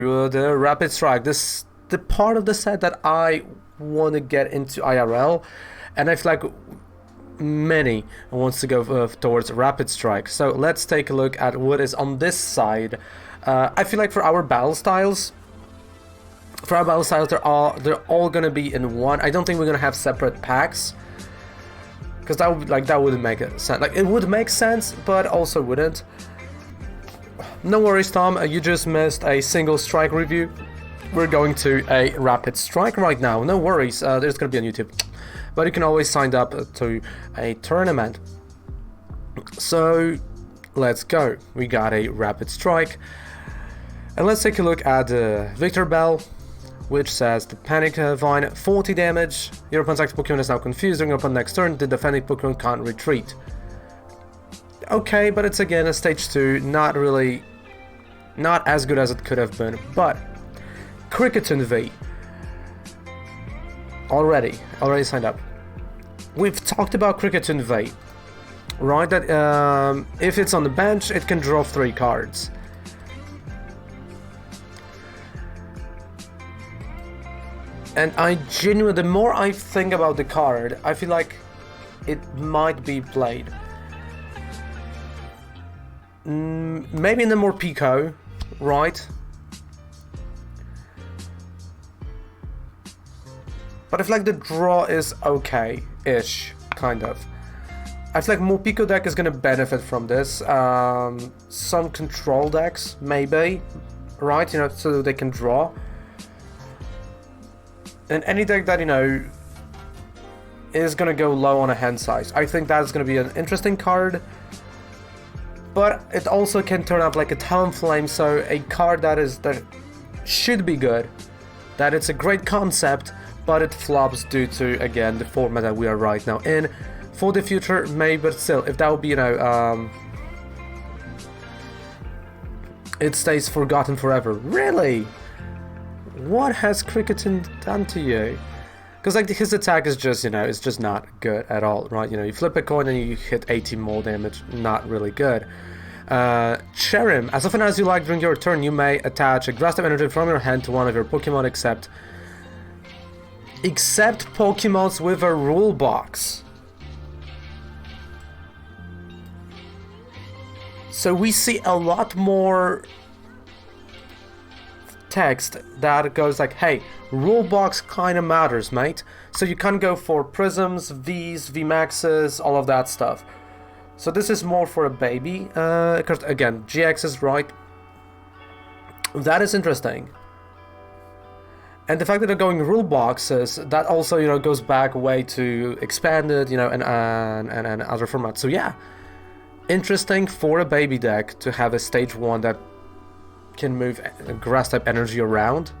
the Rapid Strike. This the part of the set that I want to get into IRL, and I feel like many wants to go towards Rapid Strike. So let's take a look at what is on this side. I feel like for our battle styles, they're all gonna be in one. I don't think we're gonna have separate packs, because that wouldn't make sense. Like, it would make sense, but also wouldn't. No worries, Tom. You just missed a single strike review. We're going to a Rapid Strike right now. No worries. There's gonna be on YouTube, but you can always sign up to a tournament. So let's go. We got a Rapid Strike, and let's take a look at Victor Bell, which says the Panic Vine, 40 damage. Your opponent's active Pokemon is now confused. During your opponent's next turn, the defending Pokemon can't retreat. Okay, but it's again a stage 2, not as good as it could have been. But Cricketon V, already signed up. We've talked about Cricketon V, right? That if it's on the bench, it can draw 3 cards. And the more I think about the card, I feel like it might be played. Maybe in the more Pico, right? But I feel like the draw is okay-ish, kind of. I feel like more Pico deck is gonna benefit from this. Some control decks, maybe, right? You know, so they can draw. And any deck that, you know, is gonna go low on a hand size, I think that's gonna be an interesting card. But it also can turn out like a Talonflame, so a card that should be good, that it's a great concept, but it flops due to, again, the format that we are right now in. For the future, maybe, but still, if that would be, you know, it stays forgotten forever. Really? What has Cricketon done to you? Because, like, his attack is just, you know, it's just not good at all, right? You know, you flip a coin and you hit 18 more damage, not really good. Cherim, as often as you like during your turn, you may attach a grass type energy from your hand to one of your Pokemon except Pokemons with a rule box. So we see a lot more text that goes like, hey, rule box kind of matters, mate. So you can go for prisms, Vs, Vmaxes, all of that stuff. So this is more for a baby. Again, GX is right. That is interesting. And the fact that they're going rule boxes, that also, you know, goes back way to expanded, you know, and other formats. So yeah, interesting for a baby deck to have a stage 1 that can move grass type energy around,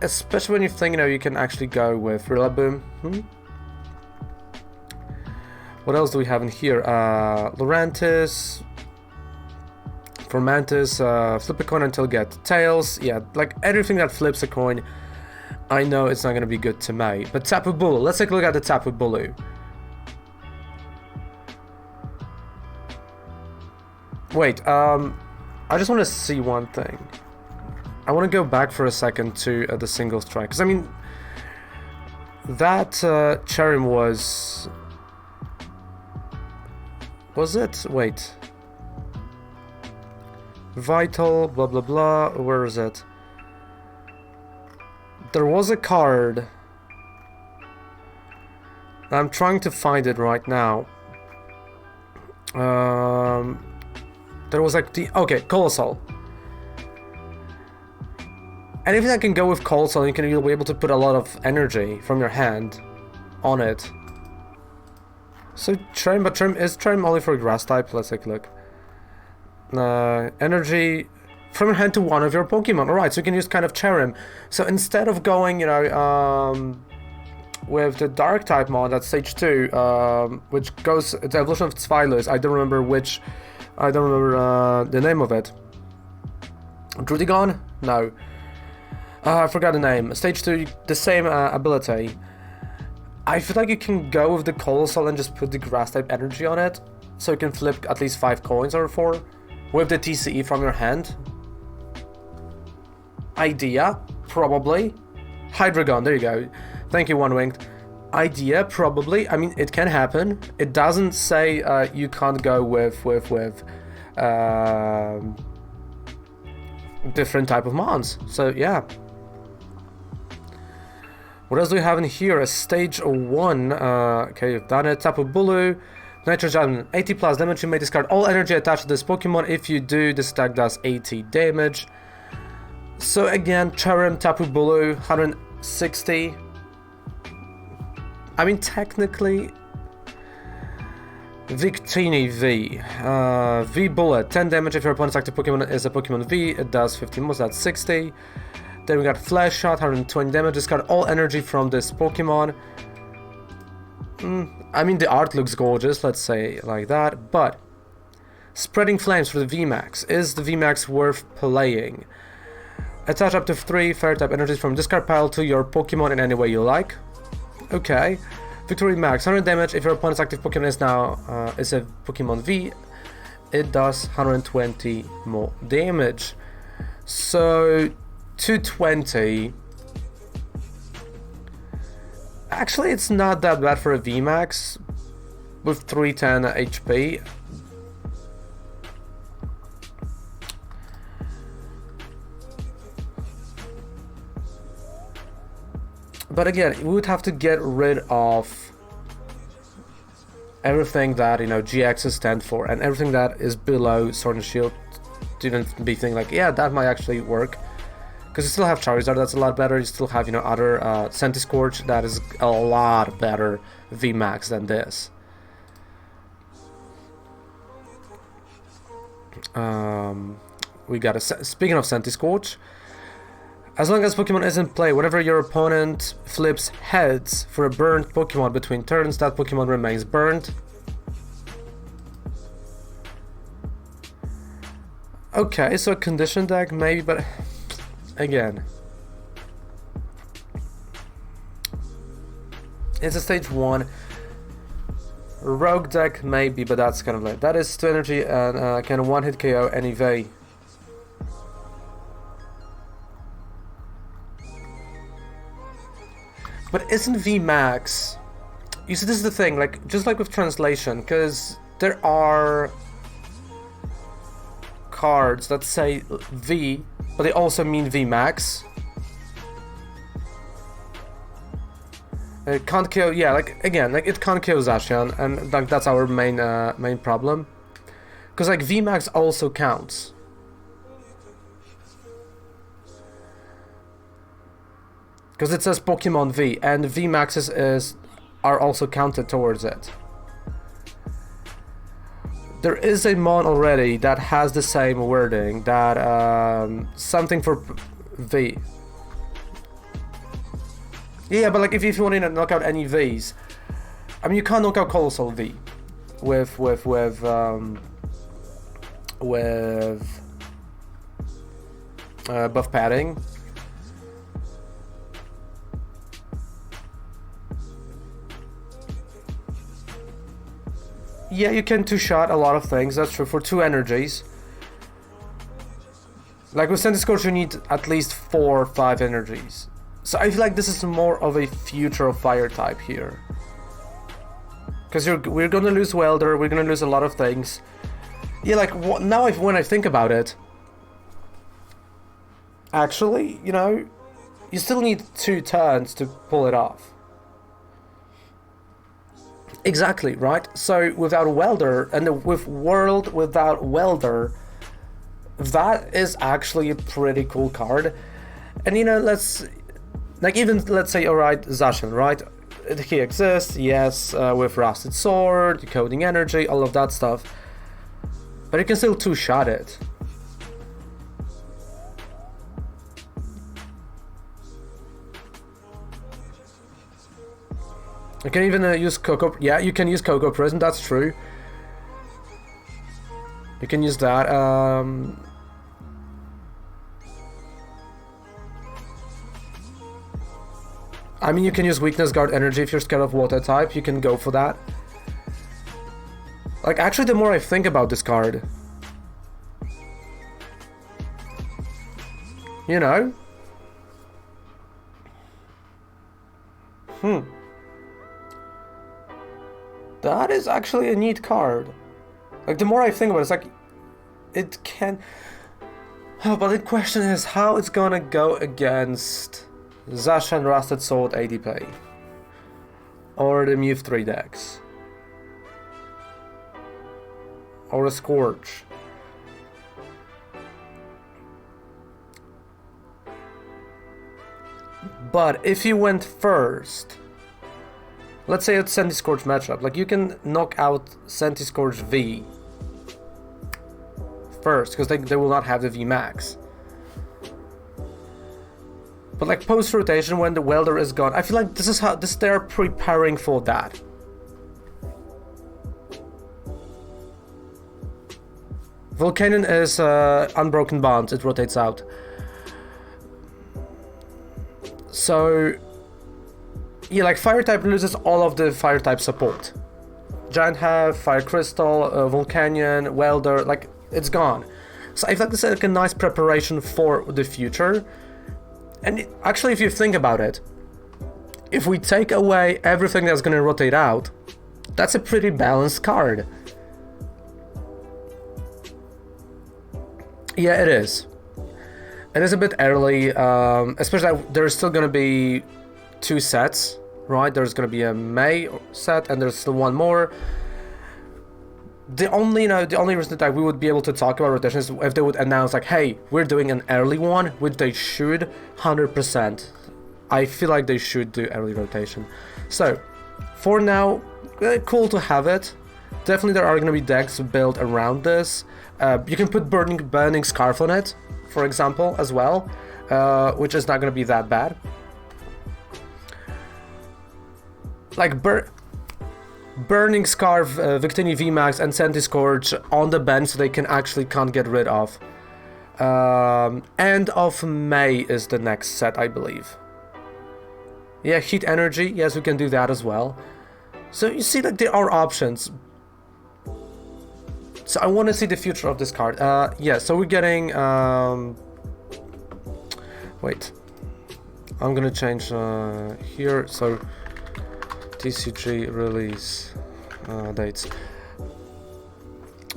especially when you think, you know, you can actually go with Rillaboom. What else do we have in here? Lurantis, Formantis, flip a coin until get tails. Yeah, like everything that flips a coin, I know it's not going to be good to me. But Tapu Bulu, let's take a look at the Tapu Bulu. Wait, I just want to see one thing. I want to go back for a second to the single strike, because I mean, that Cherim was it? Wait. Vital, blah blah blah, where is it? There was a card. I'm trying to find it right now. There was like okay, Colossal. Anything that can go with Colossal, you'll be able to put a lot of energy from your hand on it. So Trim, but is Trim only for grass type? Let's take a look. Energy from your hand to one of your Pokemon. Alright, so you can use kind of Cherim. So instead of going, you know, with the Dark type mod, that's stage 2, which goes, it's the evolution of Spylus. I don't remember the name of it. Drudigon? No. I forgot the name. Stage 2, the same ability. I feel like you can go with the Colossal and just put the grass type energy on it, so you can flip at least 5 coins or 4 with the TCE from your hand. Idea, probably. Hydreigon, there you go. Thank you, One Winged. Idea, probably. I mean, it can happen. It doesn't say you can't go with different type of mons. So yeah. What else do we have in here? A stage 1. Okay, you've done it. Tapu Bulu. Nitrogen, 80 plus damage. You may discard all energy attached to this Pokemon. If you do, this attack does 80 damage. So again, Cherrim, Tapu Bulu, 160. I mean, technically, Victini V. V Bullet, 10 damage if your opponent's active Pokemon is a Pokemon V. It does 15 moves, that's 60. Then we got Flash Shot, 120 damage. Discard all energy from this Pokemon. I mean, the art looks gorgeous, let's say like that. But Spreading Flames for the VMAX. Is the VMAX worth playing? Attach up to 3 Fire-type energies from discard pile to your Pokemon in any way you like. Okay. Victory Max, 100 damage if your opponent's active Pokemon is now is a Pokemon V. It does 120 more damage. So 220. Actually, it's not that bad for a VMAX with 310 HP. But again, we would have to get rid of everything that, you know, GXs stand for, and everything that is below Sword and Shield to even be thinking like, yeah, that might actually work. Because you still have Charizard, that's a lot better. You still have, you know, other Centiskorch, that is a lot better VMAX than this. We got a... Speaking of Centiskorch, as long as Pokemon is in play, whenever your opponent flips heads for a burned Pokemon between turns, that Pokemon remains burned. Okay, so a condition deck maybe, but again, it's a stage 1. Rogue deck maybe, but that's kind of like, that is 2 energy and can one-hit KO any V. But isn't VMAX... You see, this is the thing, like, just like with translation, because there are cards that say V, but they also mean VMAX. It can't kill, yeah, like, again, like, it can't kill Zacian, and like, that's our main problem. Because, like, VMAX also counts. Because it says Pokemon V, and VMAXs are also counted towards it. There is a mon already that has the same wording, that something for V. Yeah, but like if you want to knock out any Vs, I mean you can't knock out Colossal V with buff padding. Yeah, you can two-shot a lot of things, that's true, for 2 energies. Like with Centiskorch you need at least 4 or 5 energies. So I feel like this is more of a future of fire type here. Because we're gonna lose Welder, we're gonna lose a lot of things. Yeah, like now when I think about it, actually, you know, you still need 2 turns to pull it off. Exactly, right? So without Welder, and with World without Welder, that is actually a pretty cool card. And you know, let's say, alright, Zacian, right? He exists, yes, with Rusted Sword, Decoding Energy, all of that stuff. But you can still two-shot it. You can even use Cocoa... Yeah, you can use Cocoa Prism, that's true. You can use that. I mean, you can use Weakness Guard Energy if you're scared of Water type. You can go for that. Like, actually, the more I think about this card... You know, That is actually a neat card. Like, the more I think about it, it's like, it can... Oh, but the question is how it's gonna go against Zashan Rusted Sword ADP. Or the Move 3 decks. Or a Scorch. But if you went first, let's say it's Senti Scorch matchup, like you can knock out Senti Scorch V first, because they will not have the V max. But like post rotation, when the welder is gone, I feel like this is how they're preparing for that. Volcanion is Unbroken Bonds, it rotates out. So yeah, like Fire type loses all of the Fire type support. Giant Have, Fire Crystal, Volcanion, Welder, like it's gone. So I feel like this is like a nice preparation for the future. And actually, if you think about it, if we take away everything that's going to rotate out, that's a pretty balanced card. Yeah, it is. It is a bit early, especially there's still going to be 2 sets, right? There's going to be a May set and there's still one more. The only reason that we would be able to talk about rotation is if they would announce like, hey, we're doing an early one, which they should, 100%. I feel like they should do early rotation. So, for now, cool to have it. Definitely there are going to be decks built around this. You can put Burning Scarf on it, for example, as well, which is not going to be that bad. Like Burning Scarf, Victini VMAX, and Senti Scorch on the bench so they can't get rid of. End of May is the next set, I believe. Yeah, Heat Energy, yes, we can do that as well. So you see that there are options. So I want to see the future of this card. Yeah, so we're getting... wait. I'm gonna change here, so... Tc3 Release Dates.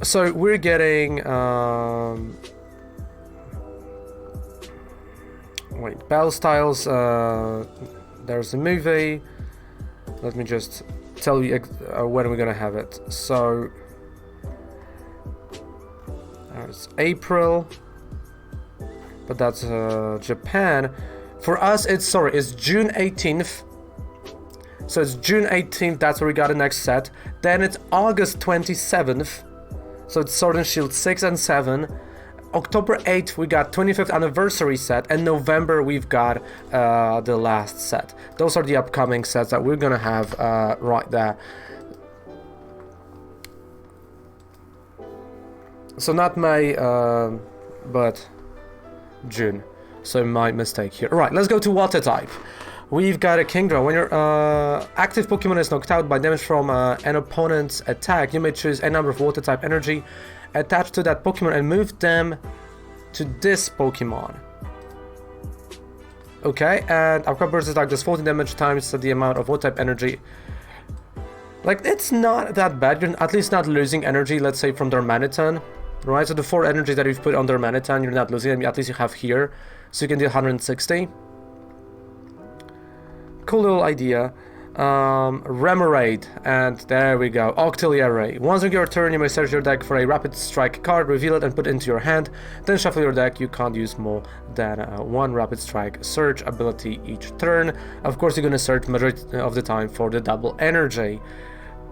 So we're getting... wait, Bell Styles, there's a movie. Let me just tell you when we're gonna have it. So... it's April, but that's Japan. For us, it's June 18th. So it's June 18th, that's where we got the next set. Then it's August 27th. So it's Sword and Shield 6 and 7. October 8th, we got 25th anniversary set. And November, we've got the last set. Those are the upcoming sets that we're gonna have right there. So not May, but June. So my mistake here. Alright, let's go to Water type. We've got a Kingdra. When your active Pokemon is knocked out by damage from an opponent's attack, you may choose a number of Water type energy attached to that Pokemon and move them to this Pokemon. Okay, and Aqua Burst attack does 14 damage times the amount of Water type energy. Like, it's not that bad. You're at least not losing energy, let's say, from their Maniton. Right, so the 4 energy that you've put on their Maniton, you're not losing them, at least you have here. So you can do 160. Cool little idea. Remoraid, and there we go, Octillery. Once on your turn, you may search your deck for a Rapid Strike card, reveal it and put it into your hand, then shuffle your deck. You can't use more than one Rapid Strike search ability each turn. Of course, you're gonna search majority of the time for the double energy.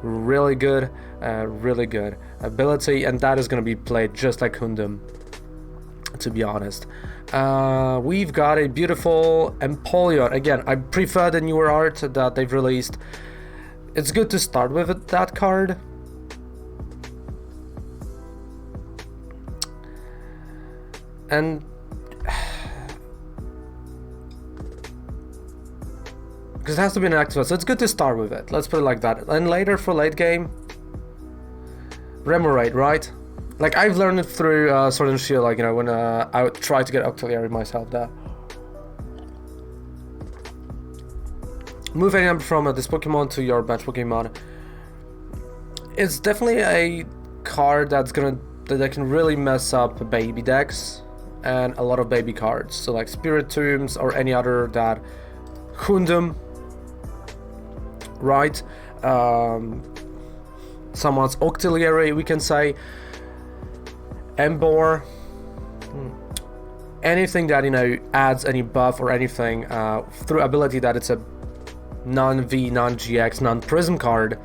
Really good ability, and that is gonna be played just like Hundum, to be honest. We've got a beautiful Empoleon. Again, I prefer the newer art that they've released. It's good to start with that card. And because it has to be an active, so it's good to start with it. Let's put it like that. And later for late game, Remoraid, right? Like, I've learned it through Sword and Shield, like, you know, when I would try to get Octillery myself there. Move any number from this Pokemon to your bench Pokemon. It's definitely a card that can really mess up baby decks and a lot of baby cards. So like Spirit Tombs or any other that Hundum, right? Someone's Octillery, we can say. Embor. Anything that, you know, adds any buff or anything through ability that it's a non-V, non-GX, non-Prism card.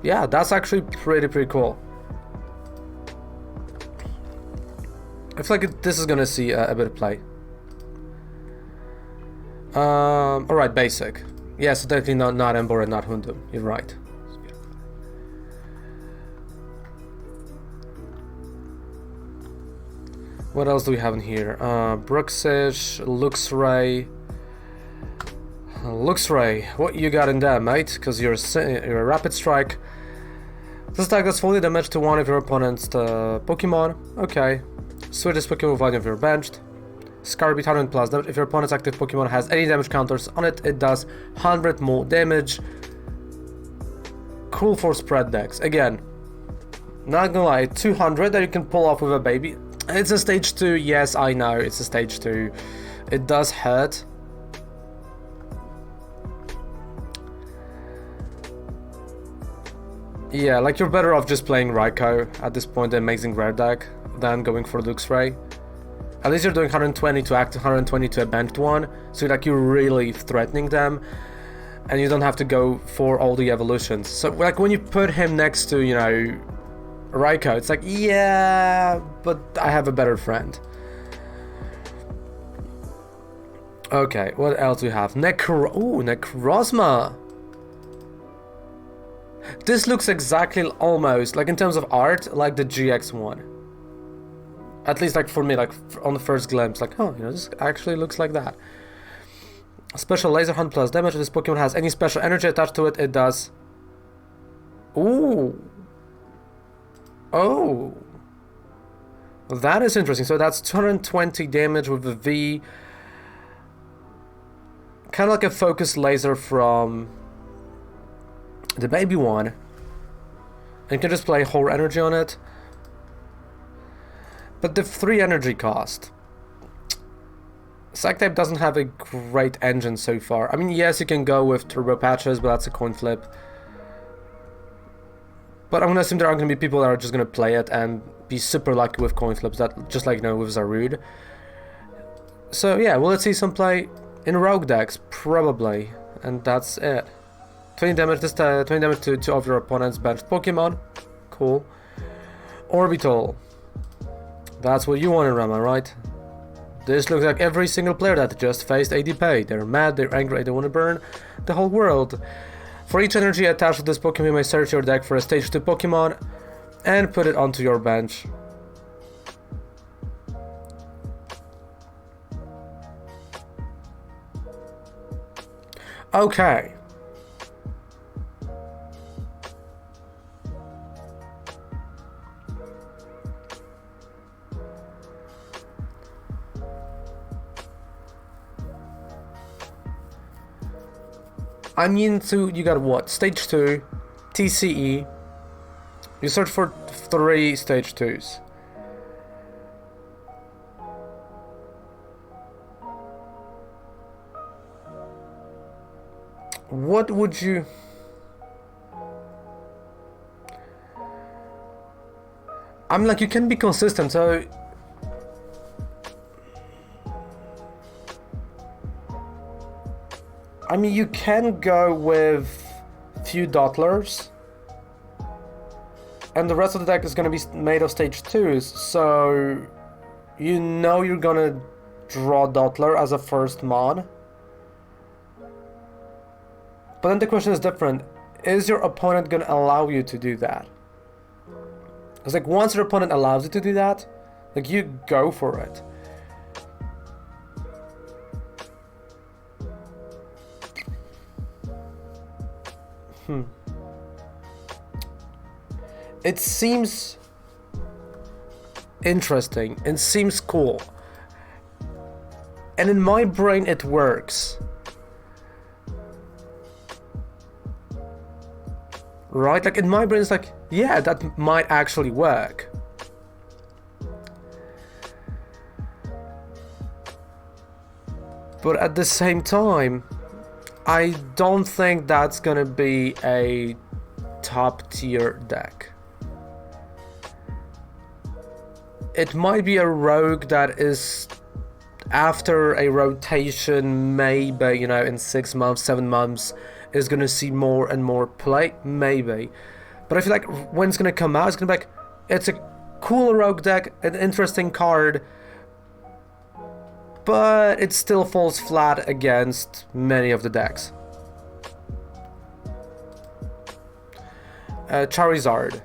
Yeah, that's actually pretty cool. I feel like this is gonna see a bit of play. Alright, basic. Yes, definitely not Embor and not Hundum. You're right. What else do we have in here? Bruxish, Luxray. Luxray, what you got in there, mate? Because you're a Rapid Strike. This attack does fully damage to one of your opponent's Pokemon. Okay. Switch this Pokemon value if you're benched. Scarby 100 plus damage. If your opponent's active Pokemon has any damage counters on it, it does 100 more damage. Cool for spread decks. Again, not gonna lie, 200 that you can pull off with a baby. It's a stage 2, yes, I know, it's a stage 2. It does hurt. Yeah, like you're better off just playing Raikou at this point, the amazing rare deck, than going for Luxray. At least you're doing 120 to act, 120 to a benched one, so like you're really threatening them, and you don't have to go for all the evolutions. So like when you put him next to, you know, Raikou, it's like, yeah, but I have a better friend. Okay, what else do we have? Necrozma. This looks exactly almost, like in terms of art, like the GX one. At least like for me, like on the first glimpse, like, oh, you know, this actually looks like that. Special laser 100 plus damage. If this Pokemon has any special energy attached to it, it does. Ooh. Oh. That is interesting. So that's 220 damage with the V. Kind of like a focused laser from the baby one. And you can just play whole energy on it. But the 3 energy cost. Psych type doesn't have a great engine so far. I mean, yes, you can go with turbo patches, but that's a coin flip. But I'm gonna assume there are gonna be people that are just gonna play it and be super lucky with coin flips, that just like, you know, with Zarude. So yeah, will it see some play in rogue decks? Probably. And that's it. 20 damage, this 20 damage to 2 of your opponent's benched Pokemon. Cool. Orbital. That's what you want in Rama, right? This looks like every single player that just faced ADP. They're mad, they're angry, they want to burn the whole world. For each energy attached to this Pokemon, you may search your deck for a stage 2 Pokemon and put it onto your bench. Okay. I mean, so you got what? Stage 2, TCE. You search for 3 stage 2s. What would you... I'm like, you can be consistent, so... I mean, you can go with a few Dottlers, and the rest of the deck is going to be made of stage 2s, so you know you're going to draw Dottler as a first mon. But then the question is different. Is your opponent going to allow you to do that? It's like, once your opponent allows you to do that, like, you go for it. It seems interesting and seems cool, and in my brain it works. right? Like in my brain, it's like, yeah, that might actually work. But at the same time, I don't think that's gonna be a top tier deck. It might be a rogue that is after a rotation, maybe, you know, in 6 months, 7 months, is gonna see more and more play, maybe. But I feel like when it's gonna come out, it's gonna be like, it's a cool rogue deck, an interesting card, but it still falls flat against many of the decks. Charizard.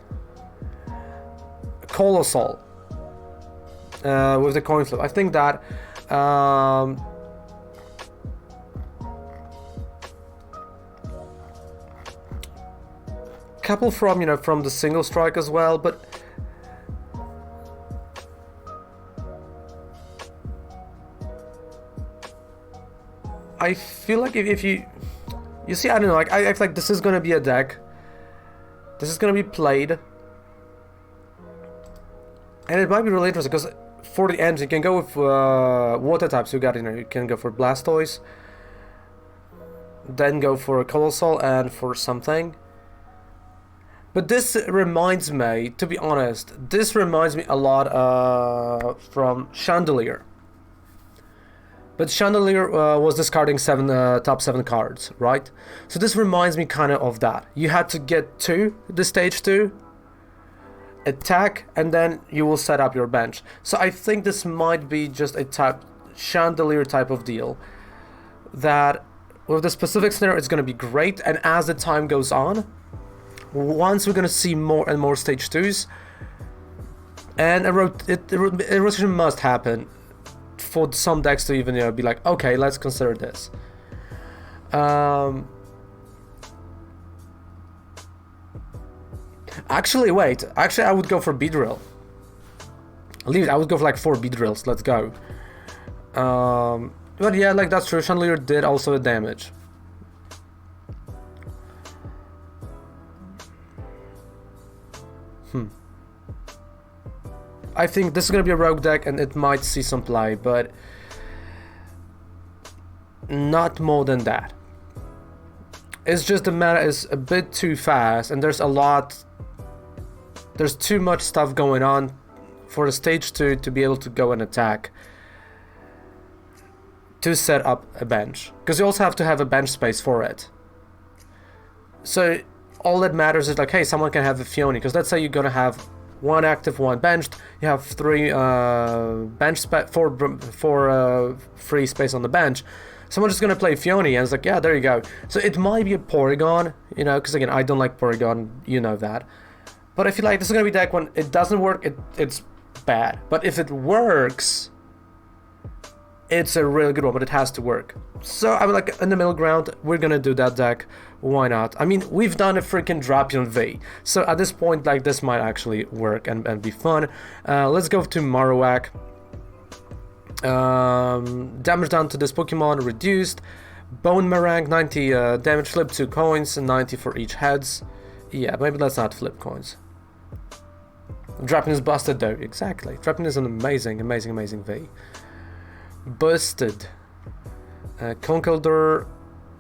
Colossal. With the coin flip. I think that couple from, you know, from the single strike as well, but I feel like if you see, I don't know, like I feel like this is gonna be a deck. This is gonna be played, and it might be really interesting because for the end you can go with water types. You got, you know, you can go for Blastoise, then go for a Colossal and for something. But this reminds me, to be honest, this reminds me a lot from Chandelier. But Chandelier was discarding top 7 cards, right? So this reminds me kind of that. You had to get to the stage 2, attack, and then you will set up your bench. So I think this might be just a Chandelier type of deal. That with the specific scenario, it's going to be great. And as the time goes on, once we're going to see more and more stage 2s, and a rotation must happen for some decks to even, you know, be like, okay, let's consider this. Actually, wait. Actually, I would go for Beedrill. I would go for like 4 Beedrills. Let's go. But yeah, like that's true. Chandelier did also a damage. I think this is gonna be a rogue deck and it might see some play, but not more than that. It's just the meta is a bit too fast and there's too much stuff going on for the stage 2 to be able to go and attack to set up a bench, because you also have to have a bench space for it. So all that matters is like, hey, someone can have a Fiona, because let's say you're gonna have 1 active, 1 benched, you have 3 bench space, 4 free space on the bench. Someone's just gonna play Fiona and it's like, yeah, there you go. So it might be a Porygon, you know, because again, I don't like Porygon, you know that. But I feel like this is gonna be a deck when it doesn't work, it's bad. But if it works, it's a really good one, but it has to work. So I'm like in the middle ground, we're gonna do that deck. Why not? I mean, we've done a freaking Drapion V. So at this point, like, this might actually work and be fun. Let's go to Marowak. Damage down to this Pokemon reduced. Bone Meringue, 90 damage, flip 2 coins, and 90 for each heads. Yeah, maybe let's not flip coins. Drapion is busted though, exactly. Drapion is an amazing V. Busted. Conkeldurr.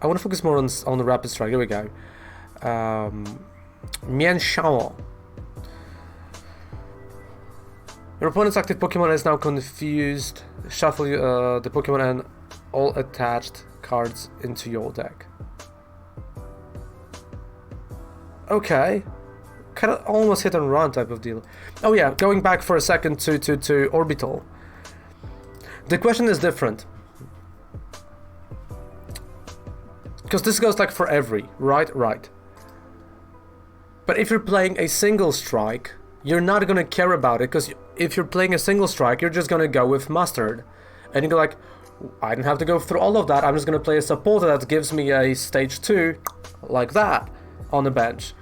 I want to focus more on the Rapid Strike. Here we go. Mienshao. Your opponent's active Pokemon is now confused. Shuffle the Pokemon and all attached cards into your deck. Okay. Kind of almost hit and run type of deal. Oh yeah, going back for a second to Orbital. The question is different. Because this goes like for every, right? Right. But if you're playing a single strike, you're not gonna care about it, because if you're playing a single strike, you're just gonna go with Mustard. And you go like, I don't have to go through all of that, I'm just gonna play a supporter that gives me a stage 2, like that, on the bench.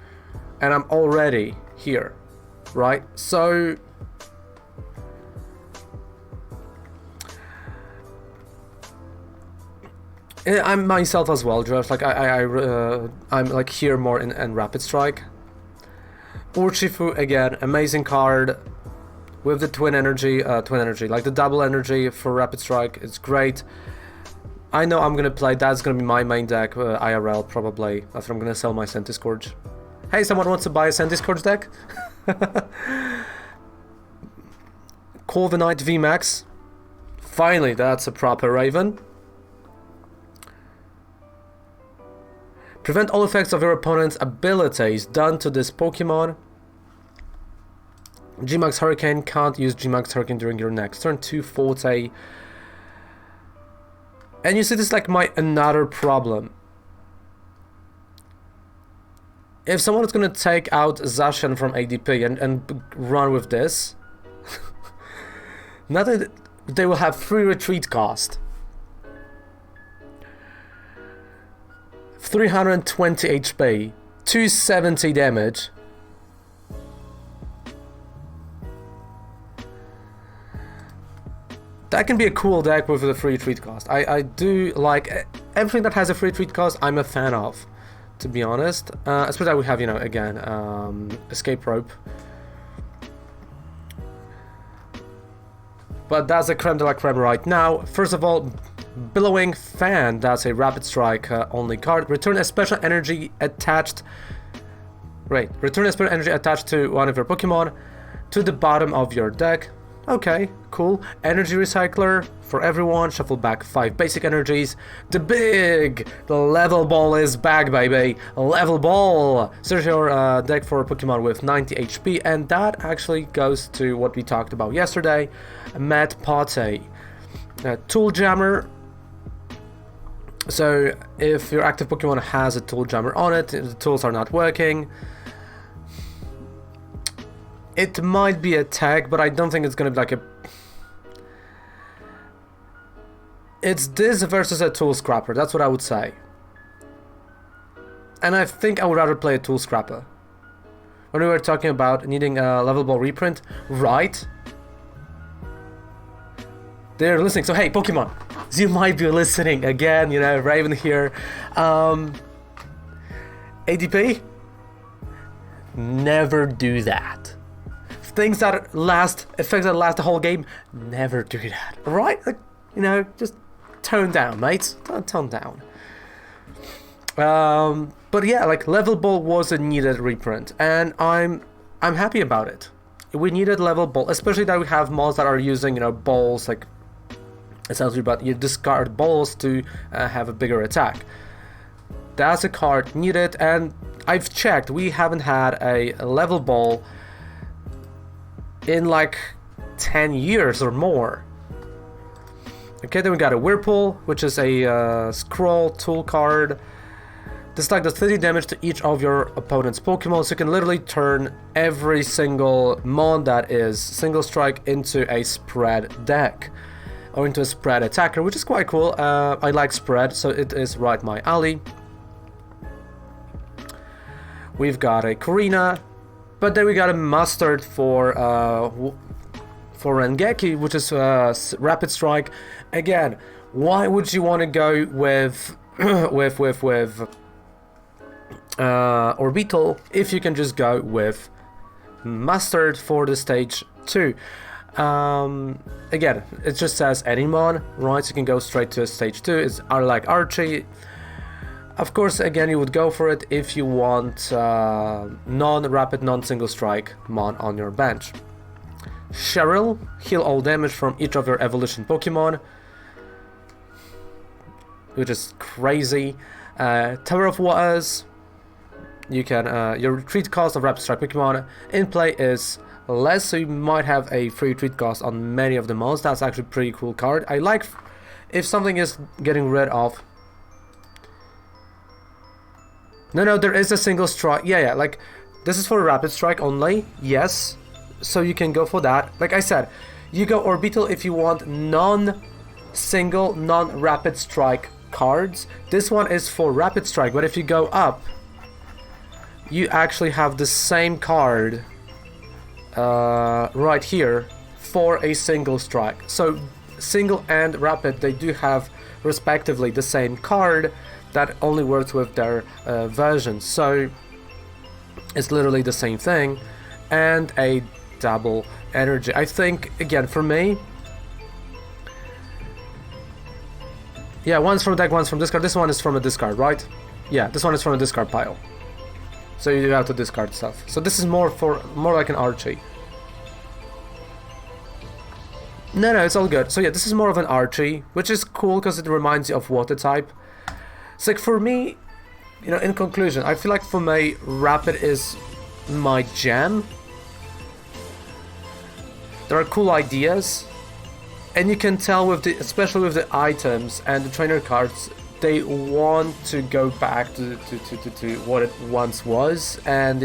And I'm already here, right? So I'm myself as well, Josh. Like I'm like here more in Rapid Strike. Urshifu, again, amazing card. With the twin energy, like the double energy for Rapid Strike, it's great. I know I'm gonna play, that's gonna be my main deck, IRL probably, after I'm gonna sell my Centiscourge. Hey, someone wants to buy a Centiscourge deck? Corviknight VMAX. Finally, that's a proper Raven. Prevent all effects of your opponent's abilities done to this Pokemon. G-Max Hurricane, can't use G-Max Hurricane during your next turn. 240. And you see, this is like another problem. If someone is gonna take out Zacian from ADP and run with this, not that they will have free retreat cost. 320 HP, 270 damage. That can be a cool deck with a free retreat cost. I do like everything that has a free retreat cost. I'm a fan of, to be honest. Especially that we have, you know, again, Escape Rope. But that's a creme de la creme right now. First of all, Billowing Fan, that's a Rapid Strike only card. Return a special energy attached. Right, return a special energy attached to one of your Pokemon to the bottom of your deck. Okay, cool. Energy Recycler for everyone. Shuffle back 5 basic energies. The Level Ball is back, baby. Level Ball. Search your deck for a Pokemon with 90 HP, and that actually goes to what we talked about yesterday. Matt Pate. Tool Jammer. So if your active Pokemon has a Tool Jammer on it, the tools are not working. It might be a tag, but I don't think it's gonna be like a... It's this versus a Tool Scrapper, that's what I would say. And I think I would rather play a Tool Scrapper. When we were talking about needing a Level Ball reprint, right? They're listening, so hey, Pokemon, you might be listening again, you know, Raven here. ADP? Never do that. Things that last, effects that last the whole game, never do that. Right? Like, you know, just tone down, mates. Tone down. But yeah, like Level Ball was a needed reprint, and I'm happy about it. We needed Level Ball, especially that we have mods that are using, you know, balls, like essentially, but you discard balls to have a bigger attack. That's a card needed, and I've checked, we haven't had a Level Ball in like 10 years or more. Okay, then we got a Whirlpool, which is a scroll tool card. This like does 30 damage to each of your opponent's Pokemon, so you can literally turn every single mon that is single strike into a spread deck, or into a spread attacker, which is quite cool. I like spread, so it is right my alley. We've got a Korrina, but then we got a Mustard for Rengeki, which is Rapid Strike. Again, why would you want to go with Orbital if you can just go with Mustard for the stage 2? Again, it just says Anymon, right? So you can go straight to stage 2. It's like Archie. Of course, again, you would go for it if you want non-rapid, non-single strike mon on your bench. Cheryl, heal all damage from each of your evolution Pokemon, which is crazy. Tower of Waters, you can your retreat cost of Rapid Strike Pokemon in play is less, so you might have a free retreat cost on many of the mons. That's actually a pretty cool card. I like if something is getting rid of. No, there is a single strike. Yeah, like this is for Rapid Strike only. Yes, so you can go for that. Like I said, you go Orbital if you want non-single, non-Rapid Strike cards. This one is for Rapid Strike, but if you go up, you actually have the same card right here for a single strike. So single and rapid, they do have respectively the same card that only works with their versions. So It's literally the same thing, and a double energy. I think, again, for me, yeah, one's from deck, one's from discard. This one is from a discard, right? Yeah, this one is from a discard pile. So you have to discard stuff. So this is more like an Archie. No, it's all good. So yeah, this is more of an Archie, which is cool because it reminds you of water type. It's like, for me, you know, in conclusion, I feel like for me, Rapid is my jam. There are cool ideas, and you can tell with the, especially with the items and the trainer cards, they want to go back to what it once was, and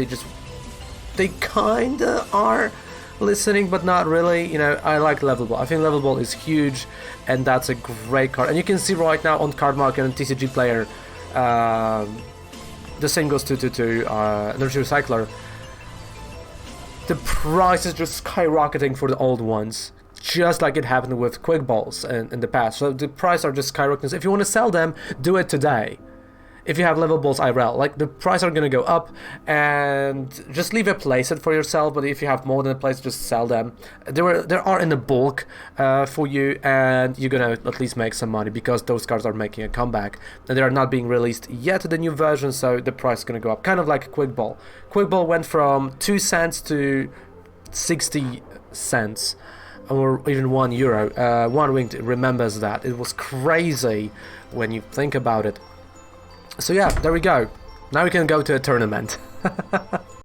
they kinda are listening, but not really. You know, I like Level Ball. I think Level Ball is huge, and that's a great card. And you can see right now on Card Market and TCG Player, the same goes to Energy Recycler. The price is just skyrocketing for the old ones, just like it happened with Quick Balls in the past. So the price are just skyrocketing. So if you want to sell them, do it today. If you have Level Balls IRL, like, the price are gonna go up, and just leave a playset for yourself. But if you have more than a place, just sell them. There are in the bulk for you, and you're gonna at least make some money because those cards are making a comeback, and they are not being released yet, the new version, so the price is gonna go up. Kind of like Quick Ball. Quick Ball went from 2 cents to 60 cents. Or even €1. One Winged remembers that. It was crazy when you think about it. So yeah, there we go. Now we can go to a tournament.